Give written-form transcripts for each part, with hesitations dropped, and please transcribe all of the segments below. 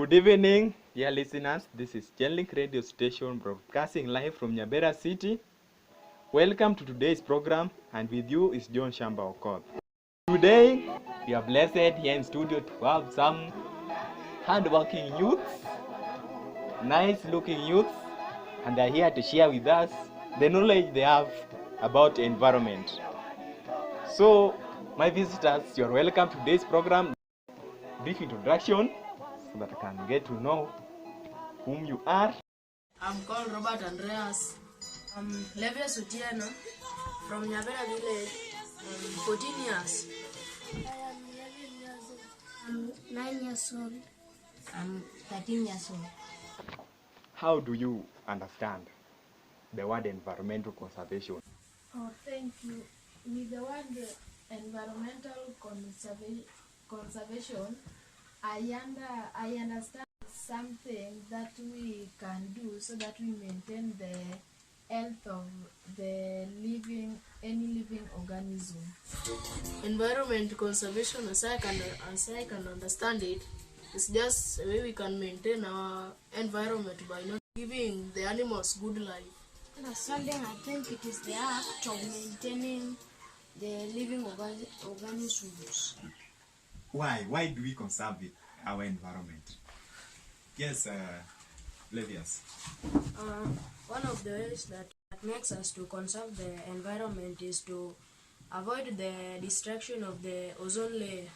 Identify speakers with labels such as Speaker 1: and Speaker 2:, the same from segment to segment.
Speaker 1: Good evening, dear listeners. This is Genlink Radio Station broadcasting live from Nyabera City. Welcome to today's program, and with you is John Shamba Okoth. Today, we are blessed here in studio to have some hardworking youths, nice-looking youths, and they're here to share with us the knowledge they have about environment. So, my visitors, you're welcome to today's program. Brief introduction so that I can get to know whom you are.
Speaker 2: I'm called Robert Andreas. I'm Levius Utieno from Nyabera village. 14 years.
Speaker 3: I am 11 years old. I'm 9 years old.
Speaker 4: I'm 13 years old.
Speaker 1: How do you understand the word environmental conservation?
Speaker 3: Oh, thank you. With the word environmental conservation, I understand something that we can do so that we maintain the health of any living organism.
Speaker 2: Environment conservation, as I can understand it, is just a way we can maintain our environment by not giving the animals good life.
Speaker 3: Understanding, I think it is the act of maintaining the living organisms.
Speaker 5: Why do we conserve our environment? Yes, Levius.
Speaker 2: One of the ways that makes us to conserve the environment is to avoid the destruction of the ozone layer.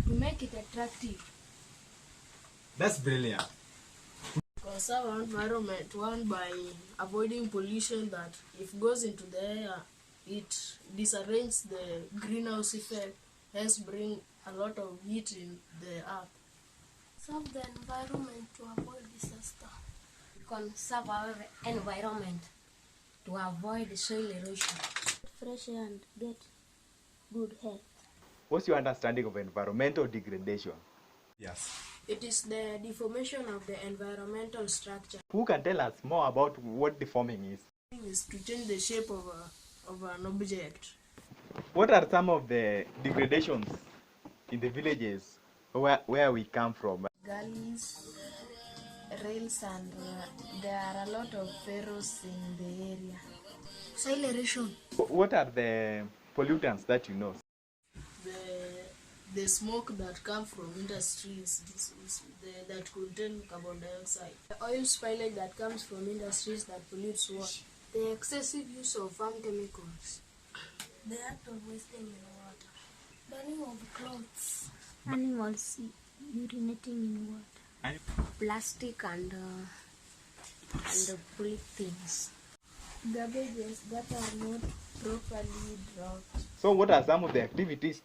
Speaker 3: To make it attractive.
Speaker 5: That's brilliant.
Speaker 2: Conserve our environment, one, by avoiding pollution that if goes into the air, it disarranges the greenhouse effect, hence bring a lot of heat in the earth.
Speaker 3: Conserve the environment to avoid disaster.
Speaker 4: Conserve our environment to avoid soil erosion.
Speaker 3: Fresh air and get good health.
Speaker 1: What's your understanding of environmental degradation?
Speaker 5: Yes.
Speaker 2: It is the deformation of the environmental structure.
Speaker 1: Who can tell us more about what deforming is?
Speaker 2: It is to change the shape of an object.
Speaker 1: What are some of the degradations in the villages where we come from?
Speaker 3: Gullies, rails, and there are a lot of furrows in the area. Soil erosion.
Speaker 1: What are the pollutants that you know?
Speaker 2: The smoke that comes from industries that contain carbon dioxide. The oil spillage that comes from industries that pollutes water. The excessive use of farm chemicals.
Speaker 3: The act of wasting in water. Burning of clothes. Animals urinating in water.
Speaker 4: Plastic and things.
Speaker 3: Garbages that are not properly dropped.
Speaker 1: So what are some of the activities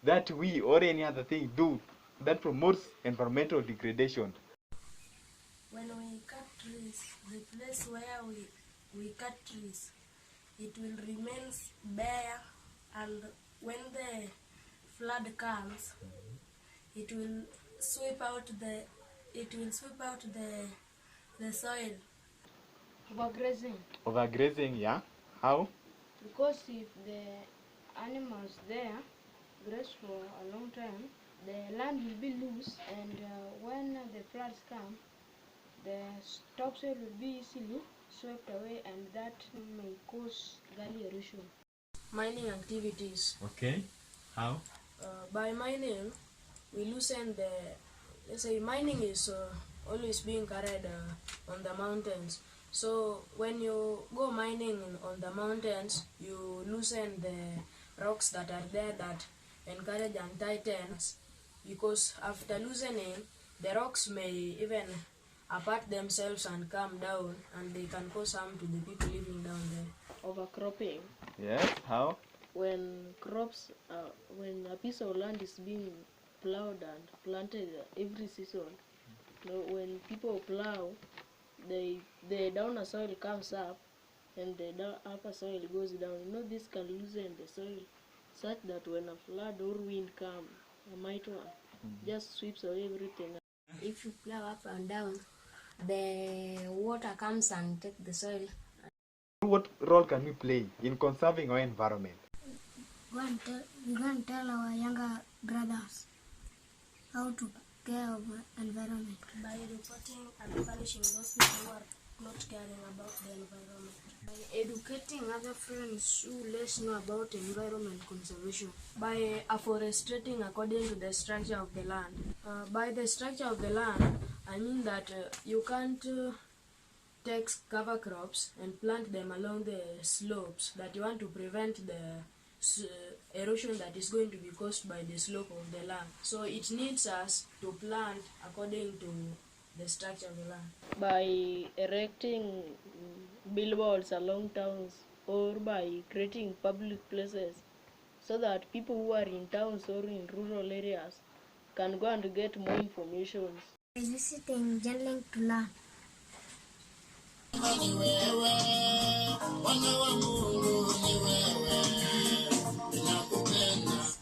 Speaker 1: that we or any other thing do that promotes environmental degradation?
Speaker 3: When we cut trees, the place where we cut trees, it will remain bare, and when the flood comes, it will sweep out the soil.
Speaker 1: Overgrazing, yeah? How?
Speaker 6: Because if the animals there graze for a long time, the land will be loose, and when the floods come, the topsoil will be easily swept away, and that may cause gully erosion.
Speaker 2: Mining activities.
Speaker 5: Okay. How?
Speaker 2: By mining, we loosen the. Let's say mining is always being carried on the mountains. So when you go mining on the mountains, you loosen the rocks that are there that encourage and tighten, because after loosening, the rocks may even apart themselves and come down, and they can cause harm to the people living down there.
Speaker 6: Overcropping.
Speaker 1: Yes, how?
Speaker 6: When a piece of land is being plowed and planted every season, when people plow, the downer soil comes up and the upper soil goes down. This can loosen the soil such that when a flood or wind comes, a mighty one, just sweeps away everything.
Speaker 4: If you plow up and down, the water comes and takes the soil.
Speaker 1: What role can we play in conserving our environment?
Speaker 3: We can tell our younger brothers how to
Speaker 4: care of environment?
Speaker 3: By reporting and punishing those people who are not caring about the environment.
Speaker 2: By educating other friends who less know about environment conservation. By afforestating according to the structure of the land. By the structure of the land, I mean that you can't take cover crops and plant them along the slopes, that you want to prevent the erosion that is going to be caused by the slope of the land. So it needs us to plant according to the structure of the land.
Speaker 6: By erecting billboards along towns or by creating public places so that people who are in towns or in rural areas can go and get more information.
Speaker 4: By visiting Genling to learn.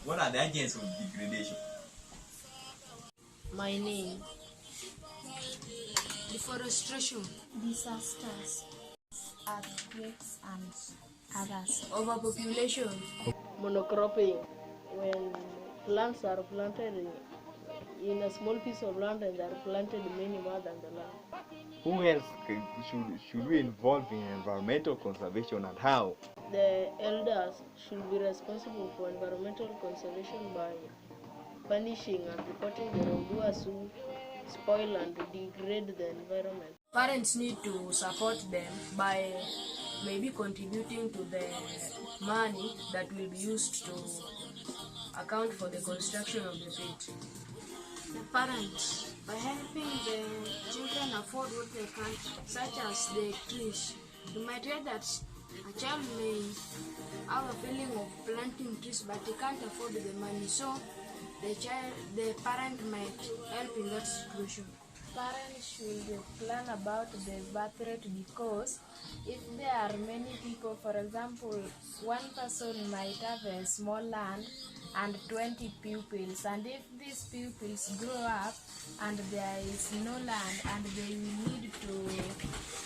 Speaker 5: What are the agents of degradation?
Speaker 6: Mining,
Speaker 2: Deforestation,
Speaker 4: Disasters, earthquakes, and others.
Speaker 2: overpopulation,
Speaker 6: monocropping, when plants are planted in a small piece of land and they are planted many more than the land.
Speaker 1: Who else should we involve in environmental conservation, and how?
Speaker 6: The elders should be responsible for environmental conservation by punishing and reporting the wrongdoers who spoil and degrade the environment.
Speaker 2: Parents need to support them by maybe contributing to the money that will be used to account for the construction of the pit. The parents, by helping the children afford what they can, such as the trees. You might hear that a child may have a feeling of planting trees, but he can't afford the money, so the parent might help in that situation.
Speaker 7: Parents should plan about the birth rate, because if there are many people, for example, one person might have a small land and 20 pupils, and if these pupils grow up and there is no land and they will need to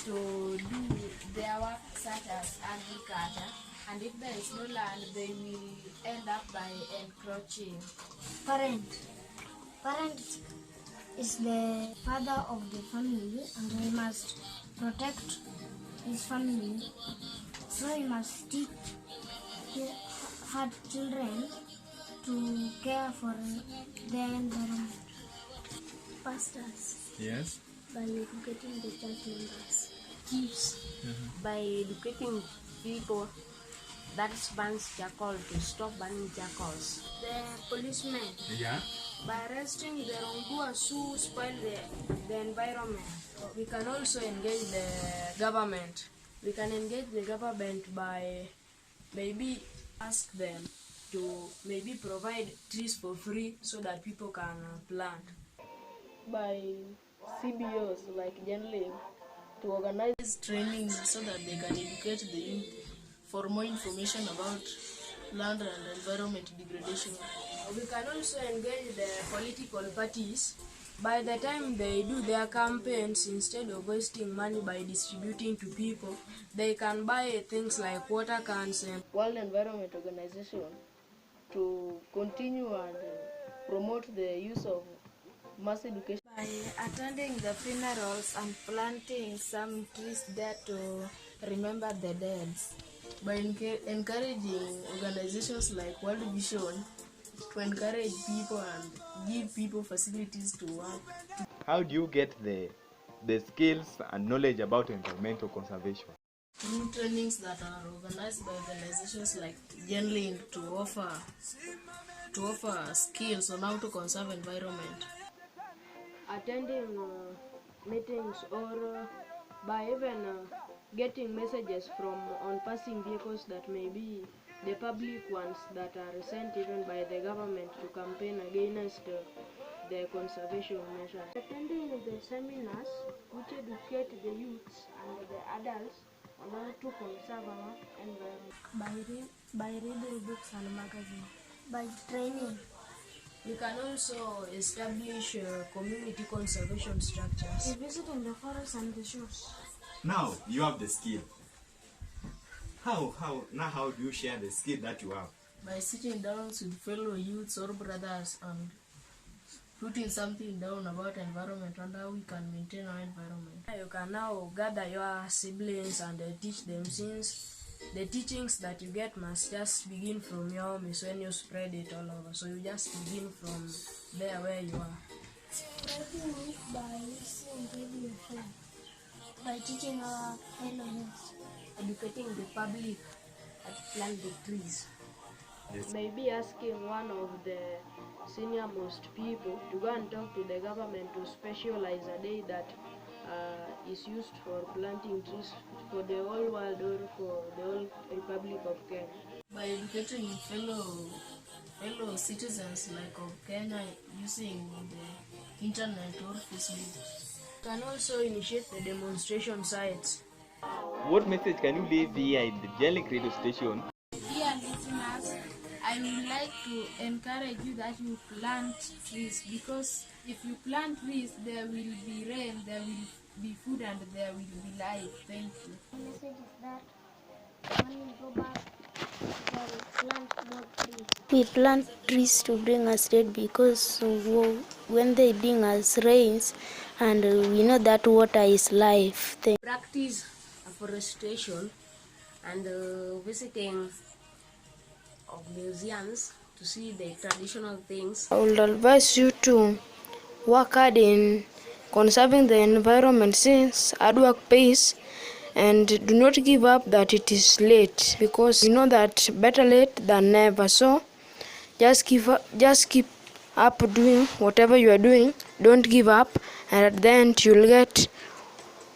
Speaker 7: do their work such as agriculture, and if there is no land they will end up by encroaching.
Speaker 4: Parent is the father of the family, and he must protect his family. So he must teach her children to care for the environment.
Speaker 3: Pastors,
Speaker 5: Yes.
Speaker 3: by educating the church members.
Speaker 2: Thieves,
Speaker 4: By educating people that burns charcoal to stop burning charcoals.
Speaker 2: the policemen,
Speaker 5: Yeah.
Speaker 2: by arresting the wrongdoers who spoil the environment. We can also engage the government. We can engage the government by maybe ask them to maybe provide trees for free so that people can plant.
Speaker 6: By CBOs like Genling to organize trainings so that they can educate the youth for more information about land and environment degradation.
Speaker 2: We can also engage the political parties. By the time they do their campaigns, instead of wasting money by distributing to people, they can buy things like water cans and
Speaker 6: World Environment Organization to continue and promote the use of mass education.
Speaker 7: By attending the funerals and planting some trees there to remember the dead.
Speaker 6: By encouraging organizations like World Vision to encourage people and give people facilities to work.
Speaker 1: How do you get the skills and knowledge about environmental conservation?
Speaker 6: Through trainings that are organized by organizations like Genling to offer skills on how to conserve environment.
Speaker 2: attending meetings, or by even getting messages from on passing vehicles that may be the public ones that are sent even by the government to campaign against the conservation measures. Attending the seminars which educate the youths and the adults on how to conserve our environment.
Speaker 3: By reading books and magazines.
Speaker 4: By training.
Speaker 2: We can also establish community conservation structures.
Speaker 4: Visiting the forests and the shores.
Speaker 5: Now you have the skill. How do you share the skill that you have?
Speaker 6: By sitting down with fellow youths or brothers and putting something down about environment and how we can maintain our environment.
Speaker 2: You can now gather your siblings and teach them, since the teachings that you get must just begin from your home. Is when you spread it all over. So you just begin from there where you are.
Speaker 4: Spreading it by listening radio show, by teaching our fellow youth,
Speaker 3: Educating the public and plant the trees.
Speaker 6: Maybe asking one of the senior most people to go and talk to the government to specialize a day that is used for planting trees for the whole world or for the whole Republic of Kenya.
Speaker 2: By educating fellow citizens like of Kenya using the internet or Facebook. You can also initiate the demonstration sites.
Speaker 1: What message can you leave here in the Genlink radio station?
Speaker 7: Dear listeners, I would like to encourage you that you plant trees, because if you plant trees, there will be rain, there will be food, and there will be life. Thank you.
Speaker 4: the message is that when we go back, we'll plant more trees.
Speaker 8: We plant trees to bring us rain, because when they bring us rains, and we know that water is life.
Speaker 2: Practice afforestation and visiting of museums to see the traditional things.
Speaker 8: I would advise you to work hard in conserving the environment, since hard work pays, and do not give up that it is late, because you know that better late than never. So just keep up doing whatever you are doing. Don't give up, and at the end you'll get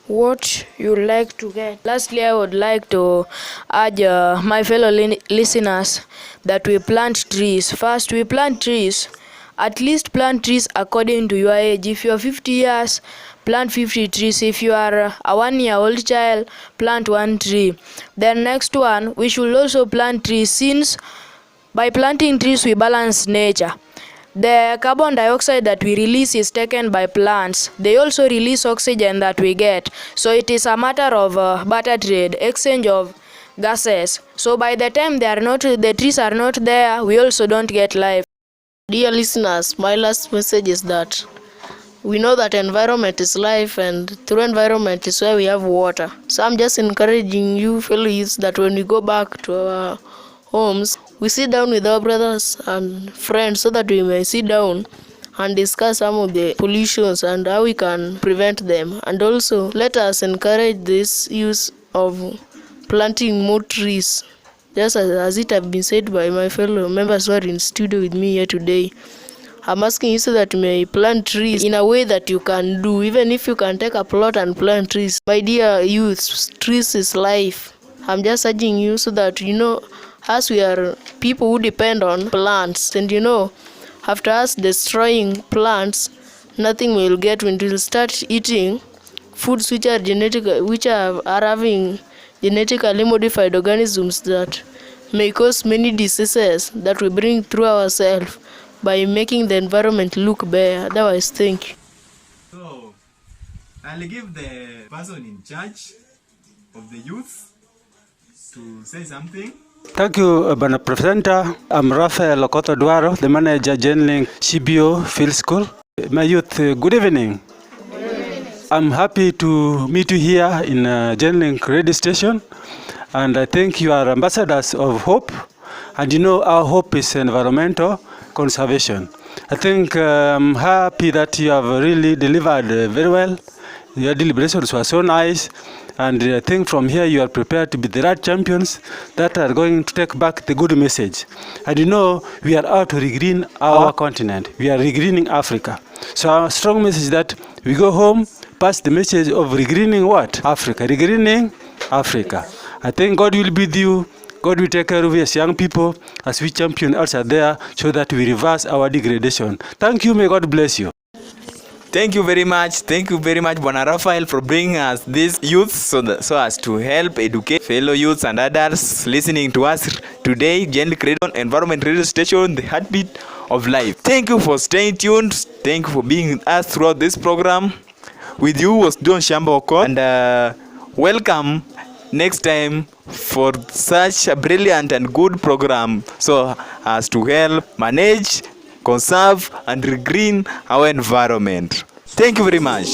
Speaker 8: what you like to get.
Speaker 6: Lastly, I would like to urge my fellow listeners that we plant trees. First, we plant trees. At least plant trees according to your age. If you are 50 years, plant 50 trees. If you are a 1-year-old child, plant 1 tree. Then next one, we should also plant trees, since by planting trees we balance nature. The carbon dioxide that we release is taken by plants. They also release oxygen that we get. So it is a matter of barter trade, exchange of gases. So by the time the trees are not there, we also don't get life.
Speaker 9: Dear listeners, my last message is that we know that environment is life, and through environment is where we have water. So I'm just encouraging you fellow youths that when we go back to our homes, we sit down with our brothers and friends so that we may sit down and discuss some of the pollutions and how we can prevent them. And also let us encourage this use of planting more trees, just as it has been said by my fellow members who are in studio with me here today. I'm asking you so that you may plant trees in a way that you can do, even if you can take a plot and plant trees. My dear youth, trees is life. I'm just urging you so that as we are people who depend on plants, and after us destroying plants, nothing will get when we'll start eating foods which are having genetically modified organisms that may cause many diseases that we bring through ourselves by making the environment look bare. Otherwise, thank you.
Speaker 5: So, I'll give the person in charge of the youth to say something.
Speaker 10: Thank you, Bana Presenter. I'm Rafael Okoto Duaro, the manager Genlink CBO Field School. My youth, good evening. I'm happy to meet you here in Genlink radio station, and I think you are ambassadors of hope, and our hope is environmental conservation. I think I'm happy that you have really delivered very well. Your deliberations were so nice, and I think from here you are prepared to be the right champions that are going to take back the good message. And we are out to regreen our continent. We are regreening Africa. So our strong message is that we go home, pass the message of regreening what? Africa. Regreening Africa. I think God will be with you. God will take care of us young people as we champion outside there so that we reverse our degradation. Thank you. May God bless you.
Speaker 1: Thank you very much. Thank you very much, Bwana Raphael, for bringing us these youths so as to help educate fellow youths and others listening to us today. Genlink Radio Environment Radio Station, the heartbeat of life. Thank you for staying tuned. Thank you for being with us throughout this program. With you was John Shamba Okoth, and welcome next time for such a brilliant and good program so as to help manage
Speaker 5: conserve and regreen our environment. Thank you very much.